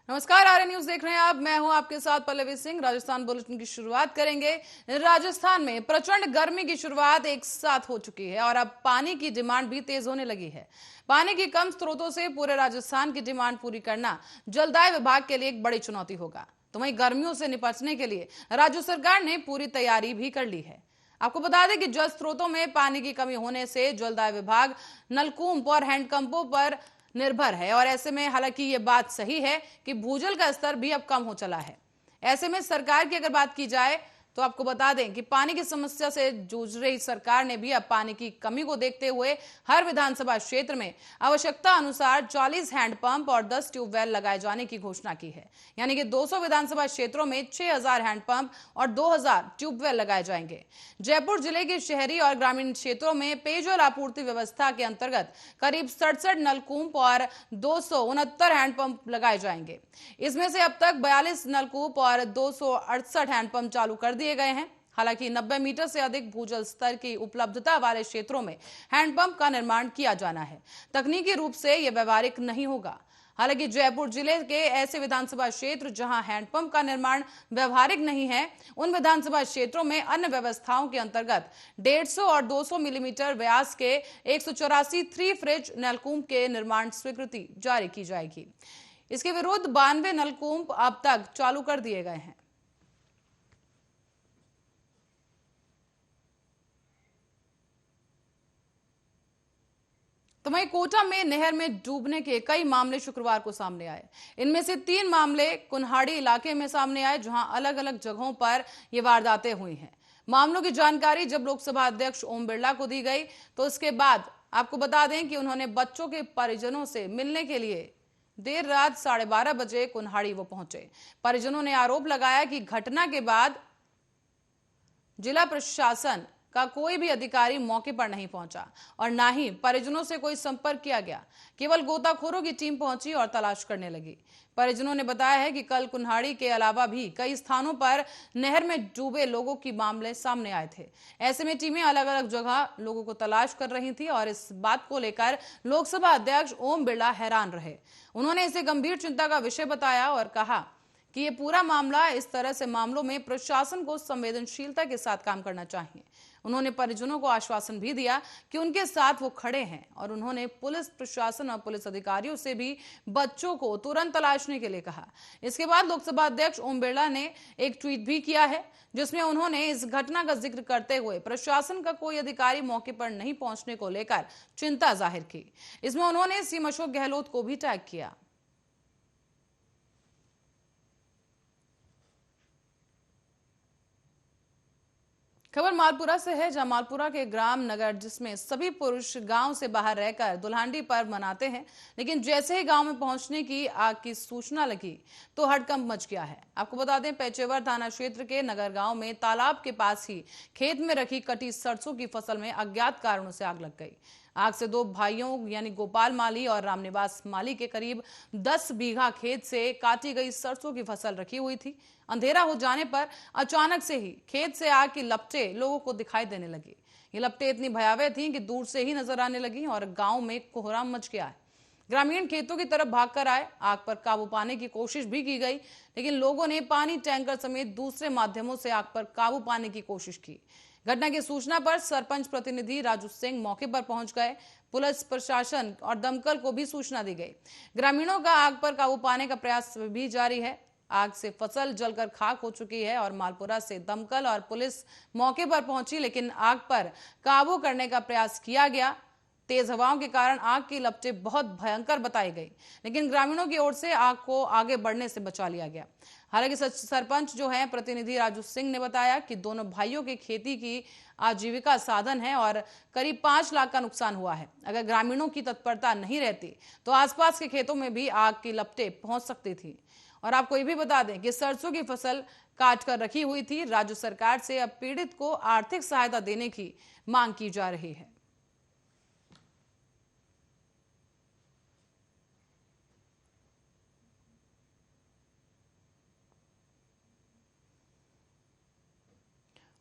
नमस्कार, आर्य न्यूज देख रहे हैं आप। मैं हूं आपके साथ पल्लवी सिंह। राजस्थान बुलेटिन की शुरुआत करेंगे। राजस्थान में प्रचंड गर्मी की शुरुआत एक साथ हो चुकी है और अब पानी की डिमांड भी तेज होने लगी है। पानी की कम स्रोतों से पूरे राजस्थान की डिमांड पूरी करना जलदाय विभाग के लिए एक बड़ी चुनौती होगा। तो वहीं गर्मियों से निपटने के लिए राज्य सरकार ने पूरी तैयारी भी कर ली है। आपको बता दें कि जल स्रोतों में पानी की कमी होने से जलदाय विभाग नलकूप और हैंडपंपों पर निर्भर है और ऐसे में हालांकि ये बात सही है कि भूजल का स्तर भी अब कम हो चला है। ऐसे में सरकार की अगर बात की जाए तो आपको बता दें कि पानी की समस्या से जूझ रही सरकार ने भी अब पानी की कमी को देखते हुए हर विधानसभा क्षेत्र में आवश्यकता अनुसार 40 हैंडपंप और 10 ट्यूबवेल लगाए जाने की घोषणा की है। यानी कि 200 विधानसभा क्षेत्रों में 6000 हैंडपंप और 2000 ट्यूबवेल लगाए जाएंगे। जयपुर जिले के शहरी और ग्रामीण क्षेत्रों में पेयजल आपूर्ति व्यवस्था के अंतर्गत करीब 67 नलकूप और 269 हैंडपंप लगाए जाएंगे। इसमें से अब तक 42 नलकूप और 268 हैंडपंप चालू कर दिए गए हैं। हालांकि 90 मीटर से अधिक भूजल स्तर की उपलब्धता वाले क्षेत्रों में हैंडपंप का निर्माण किया जाना है। तकनीकी रूप से यह व्यवहारिक नहीं होगा। हालांकि जयपुर जिले के ऐसे विधानसभा क्षेत्र जहां हैंडपंप का निर्माण व्यवहारिक नहीं है, उन विधानसभा क्षेत्रों में अन्य व्यवस्थाओं के अंतर्गत 150 और 200 मिलीमीटर व्यास के 184 थ्री फ्रिज नलकूप के निर्माण स्वीकृति जारी की जाएगी। इसके विरुद्ध 92 नलकूप अब तक चालू कर दिए गए हैं। तो वहीं कोटा में नहर में डूबने के कई मामले शुक्रवार को सामने आए। इनमें से 3 मामले कुन्हाड़ी इलाके में सामने आए, जहां अलग अलग जगहों पर ये वारदातें हुई हैं। मामलों की जानकारी जब लोकसभा अध्यक्ष ओम बिरला को दी गई तो इसके बाद आपको बता दें कि उन्होंने बच्चों के परिजनों से मिलने के लिए देर रात 12:30 बजे कुन्हाड़ी वो पहुंचे। परिजनों ने आरोप लगाया कि घटना के बाद जिला प्रशासन का कोई भी अधिकारी मौके पर नहीं पहुंचा और ना ही परिजनों से कोई संपर्क किया गया। केवल गोताखोरों की टीम पहुंची और तलाश करने लगी। परिजनों ने बताया है कि कल कुन्हाड़ी के अलावा भी कई स्थानों पर नहर में डूबे लोगों की मामले सामने आए थे। ऐसे में टीमें अलग अलग जगह लोगों को तलाश कर रही थी और इस बात को लेकर लोकसभा अध्यक्ष ओम बिरला हैरान रहे। उन्होंने इसे गंभीर चिंता का विषय बताया और कहा कि ये पूरा मामला इस तरह से मामलों में प्रशासन को संवेदनशीलता के साथ काम करना चाहिए। उन्होंने परिजनों को आश्वासन भी दिया कि उनके साथ वो खड़े हैं और उन्होंने पुलिस प्रशासन और पुलिस अधिकारियों से भी बच्चों को तुरंत तलाशने के लिए कहा। इसके बाद लोकसभा अध्यक्ष ओम बिरला ने एक ट्वीट भी किया है, जिसमें उन्होंने इस घटना का जिक्र करते हुए प्रशासन का कोई अधिकारी मौके पर नहीं पहुंचने को लेकर चिंता जाहिर की। इसमें उन्होंने सीएम अशोक गहलोत को भी टैग किया। खबर मालपुरा से है, जहां मालपुरा के ग्राम नगर जिसमें सभी पुरुष गांव से बाहर रहकर दुल्हांडी पर्व मनाते हैं, लेकिन जैसे ही गांव में पहुंचने की आग की सूचना लगी तो हड़कंप मच गया है। आपको बता दें, पेचेवर थाना क्षेत्र के नगर गांव में तालाब के पास ही खेत में रखी कटी सरसों की फसल में अज्ञात कारणों से आग लग गई। आग से 2 भाइयों यानी गोपाल माली और रामनिवास माली के करीब 10 बीघा खेत से काटी गई सरसों की फसल रखी हुई थी। अंधेरा हो जाने पर अचानक से ही खेत से आग की लपटें लोगों को दिखाई देने लगी। ये लपटें इतनी भयावह थीं कि दूर से ही नजर आने लगी और गांव में कोहराम मच गया है। ग्रामीण खेतों की तरफ भागकर आए। आग पर काबू पाने की कोशिश भी की गई, लेकिन लोगों ने पानी टैंकर समेत दूसरे माध्यमों से आग पर काबू पाने की कोशिश की। घटना की सूचना पर सरपंच प्रतिनिधि राजू सिंह मौके पर पहुंच गए। पुलिस प्रशासन और दमकल को भी सूचना दी गई। ग्रामीणों का आग पर काबू पाने का प्रयास भी जारी है। आग से फसल जलकर खाक हो चुकी है और मालपुरा से दमकल और पुलिस मौके पर पहुंची, लेकिन आग पर काबू करने का प्रयास किया गया। तेज हवाओं के कारण आग की लपटें बहुत भयंकर बताई गई, लेकिन ग्रामीणों की ओर से आग को आगे बढ़ने से बचा लिया गया। हालांकि सरपंच जो है प्रतिनिधि राजू सिंह ने बताया कि दोनों भाइयों की खेती की आजीविका साधन है और करीब 5 लाख का नुकसान हुआ है। अगर ग्रामीणों की तत्परता नहीं रहती तो आसपास के खेतों में भी आग की लपटें पहुंच सकती थी। और आपको ये भी बता दें कि सरसों की फसल काट कर रखी हुई थी। राज्य सरकार से अब पीड़ित को आर्थिक सहायता देने की मांग की जा रही है।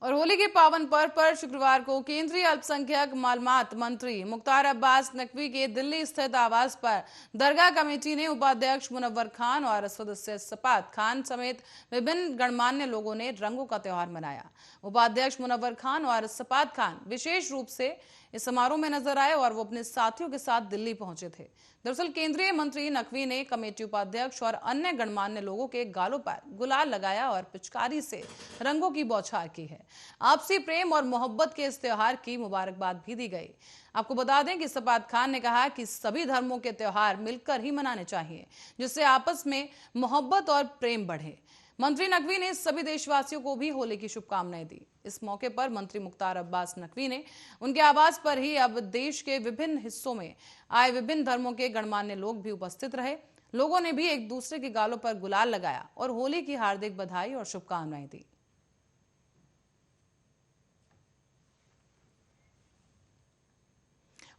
और होली के पावन पर्व पर शुक्रवार को केंद्रीय अल्पसंख्यक मालूमात मंत्री मुख्तार अब्बास नकवी के दिल्ली स्थित आवास पर दरगाह कमेटी ने उपाध्यक्ष मुनव्वर खान और सदस्य सपात खान समेत विभिन्न गणमान्य लोगों ने रंगों का त्योहार मनाया। उपाध्यक्ष मुनव्वर खान और सपात खान विशेष रूप से इस समारोह में नजर आए और वो अपने साथियों के साथ दिल्ली पहुंचे थे। दरअसल केंद्रीय मंत्री नकवी ने कमेटी उपाध्यक्ष और अन्य गणमान्य लोगों के गालों पर गुलाल लगाया और पिचकारी से रंगों की बौछार की है। आपसी प्रेम और मोहब्बत के इस त्योहार की मुबारकबाद भी दी गई। आपको बता दें कि सपात खान ने कहा कि सभी धर्मों के त्योहार मिलकर ही मनाने चाहिए, जिससे आपस में मोहब्बत और प्रेम बढ़े। मंत्री नकवी ने सभी देशवासियों को भी होली की शुभकामनाएं दी। इस मौके पर मंत्री मुख्तार अब्बास नकवी ने उनके आवास पर ही अब देश के विभिन्न हिस्सों में आए विभिन्न धर्मों के गणमान्य लोग भी उपस्थित रहे। लोगों ने भी एक दूसरे के गालों पर गुलाल लगाया और होली की हार्दिक बधाई और शुभकामनाएं दी।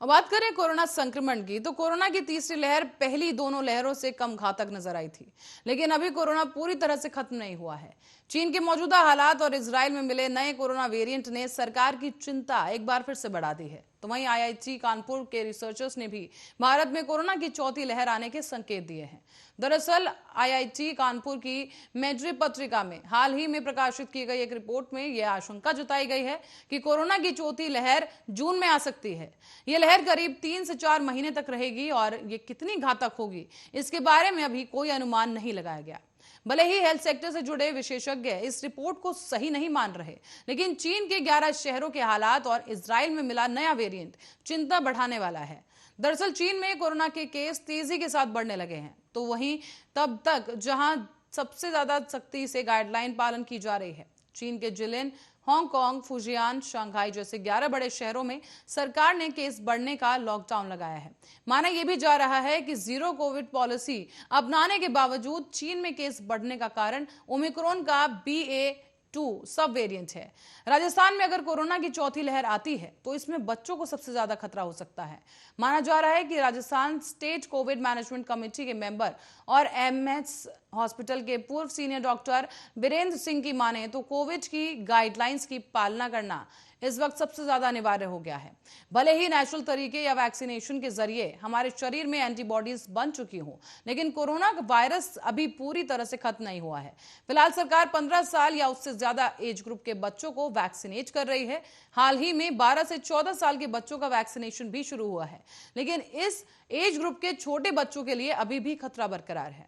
अब बात करें कोरोना संक्रमण की, तो कोरोना की तीसरी लहर पहली दोनों लहरों से कम घातक नजर आई थी, लेकिन अभी कोरोना पूरी तरह से खत्म नहीं हुआ है। चीन के मौजूदा हालात और इजराइल में मिले नए कोरोना वेरिएंट ने सरकार की चिंता एक बार फिर से बढ़ा दी है। तो वहीं आईआईटी कानपुर के रिसर्चर्स ने भी भारत में कोरोना की चौथी लहर आने के संकेत दिए हैं। दरअसल आईआईटी कानपुर की मेड्री पत्रिका में हाल ही में प्रकाशित की गई एक रिपोर्ट में यह आशंका जताई गई है कि कोरोना की चौथी लहर जून में आ सकती है। यह लहर करीब 3 से 4 महीने तक रहेगी और ये कितनी घातक होगी, इसके बारे में अभी कोई अनुमान नहीं लगाया गया। भले ही हेल्थ सेक्टर से जुड़े विशेषज्ञ इस रिपोर्ट को सही नहीं मान रहे, लेकिन चीन के 11 शहरों के हालात और इजराइल में मिला नया वेरिएंट चिंता बढ़ाने वाला है। दरअसल चीन में कोरोना के केस तेजी के साथ बढ़ने लगे हैं, तो वहीं तब तक जहां सबसे ज्यादा सख्ती से गाइडलाइन पालन की जा रही है। चीन के जिलिन, हांगकांग, फुजियान, शंघाई जैसे 11 बड़े शहरों में सरकार ने केस बढ़ने का लॉकडाउन लगाया है। माना यह भी जा रहा है कि जीरो कोविड पॉलिसी अपनाने के बावजूद चीन में केस बढ़ने का कारण ओमिक्रॉन का BA.2 सब वेरिएंट है। राजस्थान में अगर कोरोना की चौथी लहर आती है तो इसमें बच्चों को सबसे ज्यादा खतरा हो सकता है। माना जा रहा है कि Rajasthan state Covid management committee के मेंबर और एमएच हॉस्पिटल के पूर्व सीनियर डॉक्टर वीरेंद्र सिंह की माने तो कोविड की गाइडलाइंस की पालना करना इस वक्त सबसे ज्यादा अनिवार्य हो गया है। भले ही नेचुरल तरीके या वैक्सीनेशन के जरिए हमारे शरीर में एंटीबॉडीज बन चुकी हो, लेकिन कोरोना वायरस अभी पूरी तरह से खत्म नहीं हुआ है। फिलहाल सरकार 15 साल या उससे ज्यादा एज ग्रुप के बच्चों को वैक्सीनेट कर रही है। हाल ही में 12 से 14 साल के बच्चों का वैक्सीनेशन भी शुरू हुआ है, लेकिन इस एज ग्रुप के छोटे बच्चों के लिए अभी भी खतरा बरकरार है।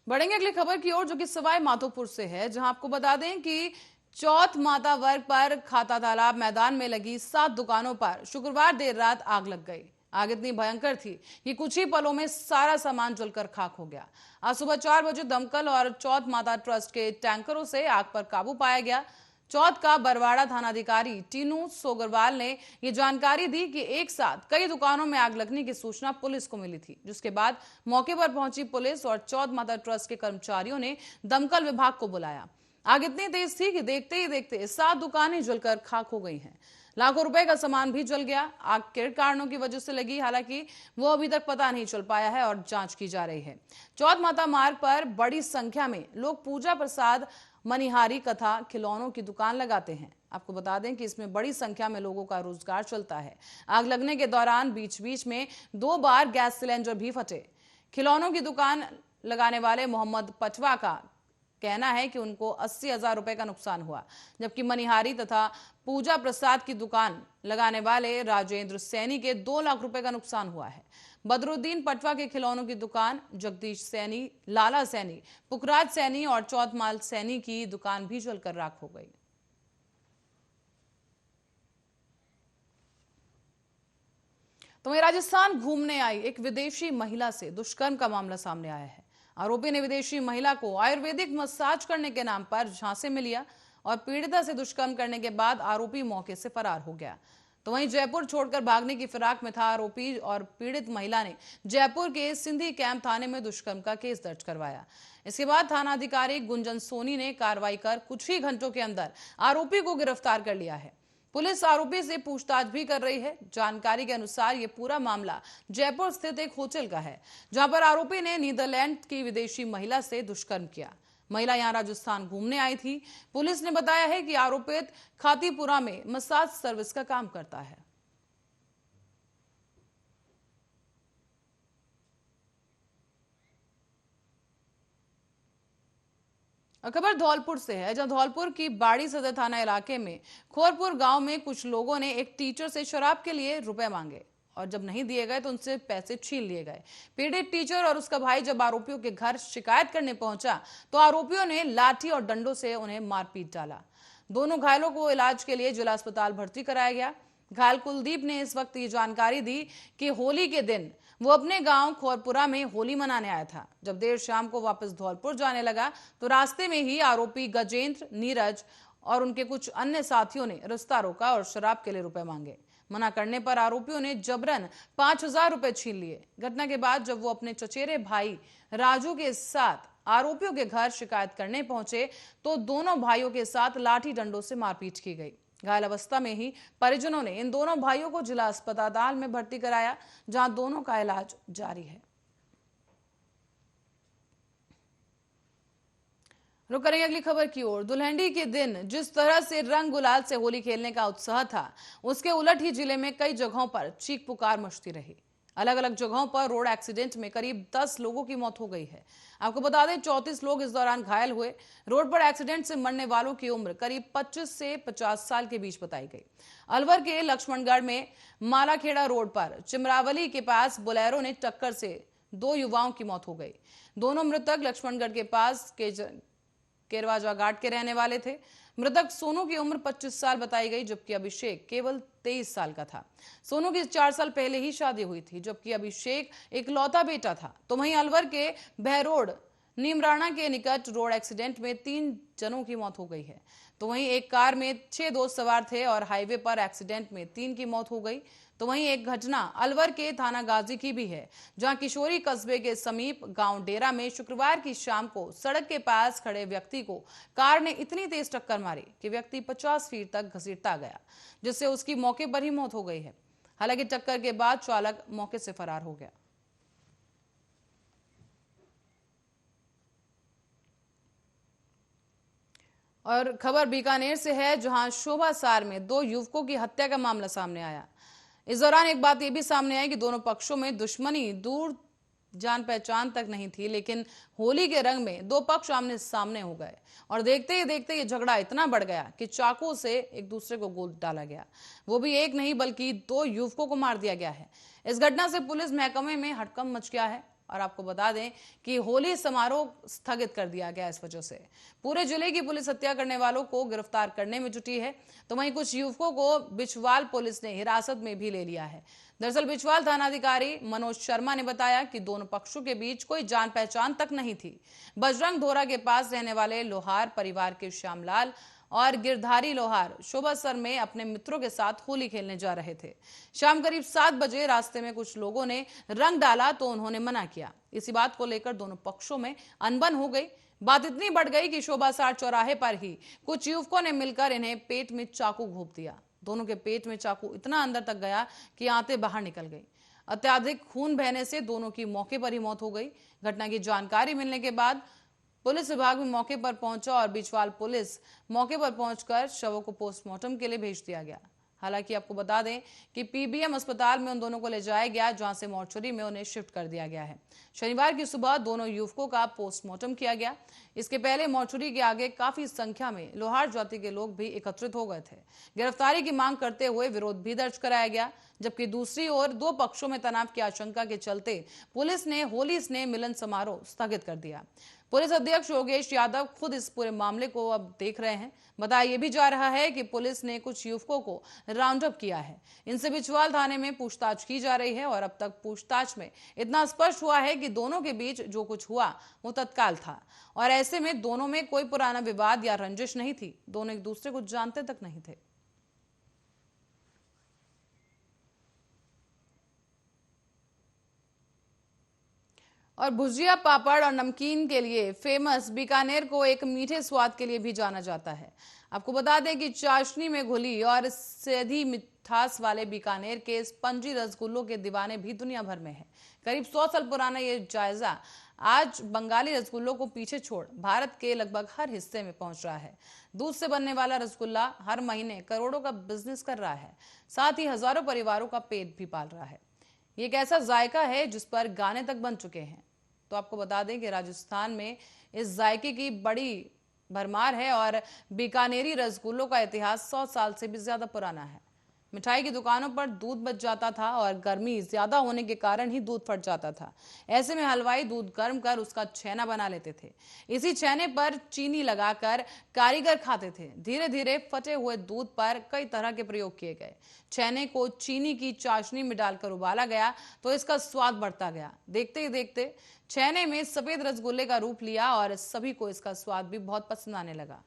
बढ़ेंगे अगली खबर की ओर, जो कि सवाई माधोपुर से है, जहां आपको बता दें कि चौथ माता वर्ग पर खाता तालाब मैदान में लगी 7 दुकानों पर शुक्रवार देर रात आग लग गई। आग इतनी भयंकर थी कि कुछ ही पलों में सारा सामान जलकर खाक हो गया। आज सुबह 4 बजे दमकल और चौथ माता ट्रस्ट के टैंकरों से आग पर काबू पाया गया। चौथ का बरवाड़ा थानाधिकारी टीनू सोगरवाल ने यह जानकारी दी कि एक साथ कई दुकानों में आग लगने की सूचना पुलिस को मिली थी, जिसके बाद मौके पर पहुंची पुलिस और चौथ माता ट्रस्ट के कर्मचारियों ने दमकल विभाग को बुलाया। आग इतनी तेज थी कि देखते ही देखते 7 दुकानें जलकर खाक हो गई हैं। लाखों रुपए का सामान भी जल गया। आग किन कारणों की वजह से लगी, हालांकि वो अभी तक पता नहीं चल पाया है और जांच की जा रही है। चौथ माता मार्ग पर बड़ी संख्या में लोग पूजा प्रसाद, मनिहारी कथा, खिलौनों की दुकान लगाते हैं। आपको बता दें कि इसमें बड़ी संख्या में लोगों का रोजगार चलता है। आग लगने के दौरान बीच बीच में 2 बार गैस सिलेंडर भी फटे। खिलौनों की दुकान लगाने वाले मोहम्मद पटवा का कहना है कि उनको 80,000 रुपए का नुकसान हुआ, जबकि मनिहारी तथा पूजा प्रसाद की दुकान लगाने वाले राजेंद्र सैनी के 2 लाख रुपए का नुकसान हुआ है। बदरुद्दीन पटवा के खिलौनों की दुकान, जगदीश सैनी, लाला सैनी, पुखराज सैनी और चौथमाल सैनी की दुकान भी जलकर राख हो गई। तो वहीं राजस्थान घूमने आई एक विदेशी महिला से दुष्कर्म का मामला सामने आया है। आरोपी ने विदेशी महिला को आयुर्वेदिक मसाज करने के नाम पर झांसे में लिया और पीड़िता से दुष्कर्म करने के बाद आरोपी मौके से फरार हो गया। तो वहीं जयपुर छोड़कर भागने की फिराक में था आरोपी और पीड़ित महिला ने जयपुर के सिंधी कैंप थाने में दुष्कर्म का केस दर्ज करवाया। इसके बाद थाना अधिकारी गुंजन सोनी ने कार्रवाई कर कुछ ही घंटों के अंदर आरोपी को गिरफ्तार कर लिया है। पुलिस आरोपी से पूछताछ भी कर रही है। जानकारी के अनुसार ये पूरा मामला जयपुर स्थित एक होटल का है, जहां पर आरोपी ने नीदरलैंड की विदेशी महिला से दुष्कर्म किया। महिला यहां राजस्थान घूमने आई थी। पुलिस ने बताया है कि आरोपित खातीपुरा में मसाज सर्विस का काम करता है। खबर धौलपुर से है, जहां धौलपुर की बाड़ी सदर थाना इलाके में खोरपुर गांव में कुछ लोगों ने एक टीचर से शराब के लिए रुपए मांगे और जब नहीं दिए गए तो उनसे पैसे छीन लिए गए। पीड़ित टीचर और उसका भाई जब आरोपियों के घर शिकायत करने पहुंचा तो आरोपियों ने लाठी और डंडों से उन्हें मारपीट डाला। दोनों घायलों को इलाज के लिए जिला अस्पताल भर्ती कराया गया। घायल कुलदीप ने इस वक्त ये जानकारी दी कि होली के दिन वो अपने गांव खोरपुरा में होली मनाने आया था। जब देर शाम को वापस धौलपुर जाने लगा तो रास्ते में ही आरोपी गजेंद्र, नीरज और उनके कुछ अन्य साथियों ने रास्ता रोका और शराब के लिए रुपए मांगे। मना करने पर आरोपियों ने जबरन 5,000 रुपए छीन लिए। घटना के बाद जब वो अपने चचेरे भाई राजू के साथ आरोपियों के घर शिकायत करने पहुंचे तो दोनों भाइयों के साथ लाठी डंडों से मारपीट की गई। घायल अवस्था में ही परिजनों ने इन दोनों भाइयों को जिला अस्पताल में भर्ती कराया, जहां दोनों का इलाज जारी है। रुक करेंगे अगली खबर की ओर। दुल्हंडी के दिन जिस तरह से रंग गुलाल से होली खेलने का उत्साह था, उसके उलट ही जिले में कई जगहों पर चीख पुकार मचती रही। अलग अलग जगहों पर रोड एक्सीडेंट में करीब 10 लोगों की मौत हो गई है। आपको बता दें 34 लोग इस दौरान घायल हुए। रोड पर एक्सीडेंट से मरने वालों की उम्र करीब 25 से 50 साल के बीच बताई गई। अलवर के लक्ष्मणगढ़ में मालाखेड़ा रोड पर चिमरावली के पास बोलेरो ने टक्कर से 2 युवाओं की मौत हो गई। दोनों मृतक लक्ष्मणगढ़ के पास केरवाजा घाट के रहने वाले थे। मृतक सोनू की उम्र 25 साल बताई गई, जबकि अभिषेक केवल 23 साल का था। सोनू की 4 साल पहले ही शादी हुई थी, जबकि अभिषेक इकलौता बेटा था। तो वहीं अलवर के बहरोड नीमराणा के निकट रोड एक्सीडेंट में 3 जनों की मौत हो गई है। तो वहीं एक कार में 6 दोस्त सवार थे और हाईवे पर एक्सीडेंट में 3 की मौत हो गई। तो वहीं एक घटना अलवर के थाना गाजी की भी है, जहां किशोरी कस्बे के समीप गांव डेरा में शुक्रवार की शाम को सड़क के पास खड़े व्यक्ति को कार ने इतनी तेज टक्कर मारी कि व्यक्ति 50 फीट तक घसीटता गया, जिससे उसकी मौके पर ही मौत हो गई है। हालांकि टक्कर के बाद चालक मौके से फरार हो गया। और खबर बीकानेर से है, जहां शोभासार में 2 युवकों की हत्या का मामला सामने आया। इस दौरान एक बात यह भी सामने आई कि दोनों पक्षों में दुश्मनी दूर जान पहचान तक नहीं थी, लेकिन होली के रंग में 2 पक्ष आमने सामने हो गए और देखते ही देखते ये झगड़ा इतना बढ़ गया कि चाकू से एक दूसरे को गोद डाला गया। वो भी एक नहीं बल्कि 2 युवकों को मार दिया गया है। इस घटना से पुलिस महकमे में हड़कंप मच गया है और आपको बता दें कि होली समारोह स्थगित कर दिया गया। इस वजह से पूरे जिले की पुलिस हत्या करने वालों को गिरफ्तार करने में जुटी है। तो वहीं कुछ युवकों को बिछवाल पुलिस ने हिरासत में भी ले लिया है। दरअसल बिछवाल थानाधिकारी मनोज शर्मा ने बताया कि दोनों पक्षों के बीच कोई जान पहचान तक नहीं थी। बजरंग धोरा के पास रहने वाले लोहार परिवार के श्यामलाल और गिरधारी लोहार शोभासर में अपने मित्रों के साथ होली खेलने जा रहे थे। शाम करीब 7 बजे रास्ते में कुछ लोगों ने रंग डाला तो उन्होंने मना किया। इसी बात को लेकर दोनों पक्षों में अनबन हो गई। बात इतनी बढ़ गई कि शोभासार चौराहे पर ही कुछ युवकों ने मिलकर इन्हें पेट में चाकू घोंप दिया। दोनों के पेट में चाकू इतना अंदर तक गया कि आंतें बाहर निकल गई। अत्याधिक खून बहने से दोनों की मौके पर ही मौत हो गई। घटना की जानकारी मिलने के बाद पुलिस विभाग भी मौके पर पहुंचा और बिछवाल पुलिस मौके पर पहुंचकर शवों को पोस्टमार्टम के लिए भेज दिया गया। हालांकि आपको बता दें कि पीबीएम अस्पताल में उन दोनों को ले जाया गया, जहां से मोर्चरी में उन्हें शिफ्ट कर दिया गया है। शनिवार की सुबह दोनों युवकों का पोस्टमार्टम किया गया। इसके पहले मोर्चरी के आगे काफी संख्या में लोहार जाति के लोग भी एकत्रित हो गए थे। गिरफ्तारी की मांग करते हुए विरोध भी दर्ज कराया गया, जबकि दूसरी ओर 2 पक्षों में तनाव की आशंका के चलते पुलिस ने होली स्नेह मिलन समारोह स्थगित कर दिया। पुलिस अध्यक्ष योगेश यादव खुद इस पूरे मामले को अब देख रहे हैं। बताया यह भी जा रहा है कि पुलिस ने कुछ युवकों को राउंड अप किया है। इनसे बिछवाल थाने में पूछताछ की जा रही है और अब तक पूछताछ में इतना स्पष्ट हुआ है कि दोनों के बीच जो कुछ हुआ वो तत्काल था और ऐसे में दोनों में कोई पुराना विवाद या रंजिश नहीं थी। दोनों एक दूसरे को जानते तक नहीं थे। और भुजिया, पापड़ और नमकीन के लिए फेमस बीकानेर को एक मीठे स्वाद के लिए भी जाना जाता है। आपको बता दें कि चाशनी में घुली और सेधी मिठास वाले बीकानेर के स्पंजी रसगुल्लों के दीवाने भी दुनिया भर में हैं। करीब 100 साल पुराना ये जायजा आज बंगाली रसगुल्लों को पीछे छोड़ भारत के लगभग हर हिस्से में पहुंच रहा है। दूध से बनने वाला रसगुल्ला हर महीने करोड़ों का बिजनेस कर रहा है, साथ ही हजारों परिवारों का पेट भी पाल रहा है। ये एक ऐसा जायका है जिस पर गाने तक बन चुके हैं। तो आपको बता दें कि राजस्थान में इस जायके की बड़ी भरमार है और बीकानेरी रसगुल्लों का इतिहास 100 साल से भी ज्यादा पुराना है। मिठाई की दुकानों पर दूध बच जाता था और गर्मी ज्यादा होने के कारण ही दूध फट जाता था। ऐसे में हलवाई दूध गर्म कर उसका छेना बना लेते थे। इसी छेने पर चीनी लगाकर कारीगर खाते थे। धीरे धीरे फटे हुए दूध पर कई तरह के प्रयोग किए गए। छेने को चीनी की चाशनी में डालकर उबाला गया तो इसका स्वाद बढ़ता गया। देखते ही देखते छेने में सफेद रसगुल्ले का रूप लिया और सभी को इसका स्वाद भी बहुत पसंद आने लगा।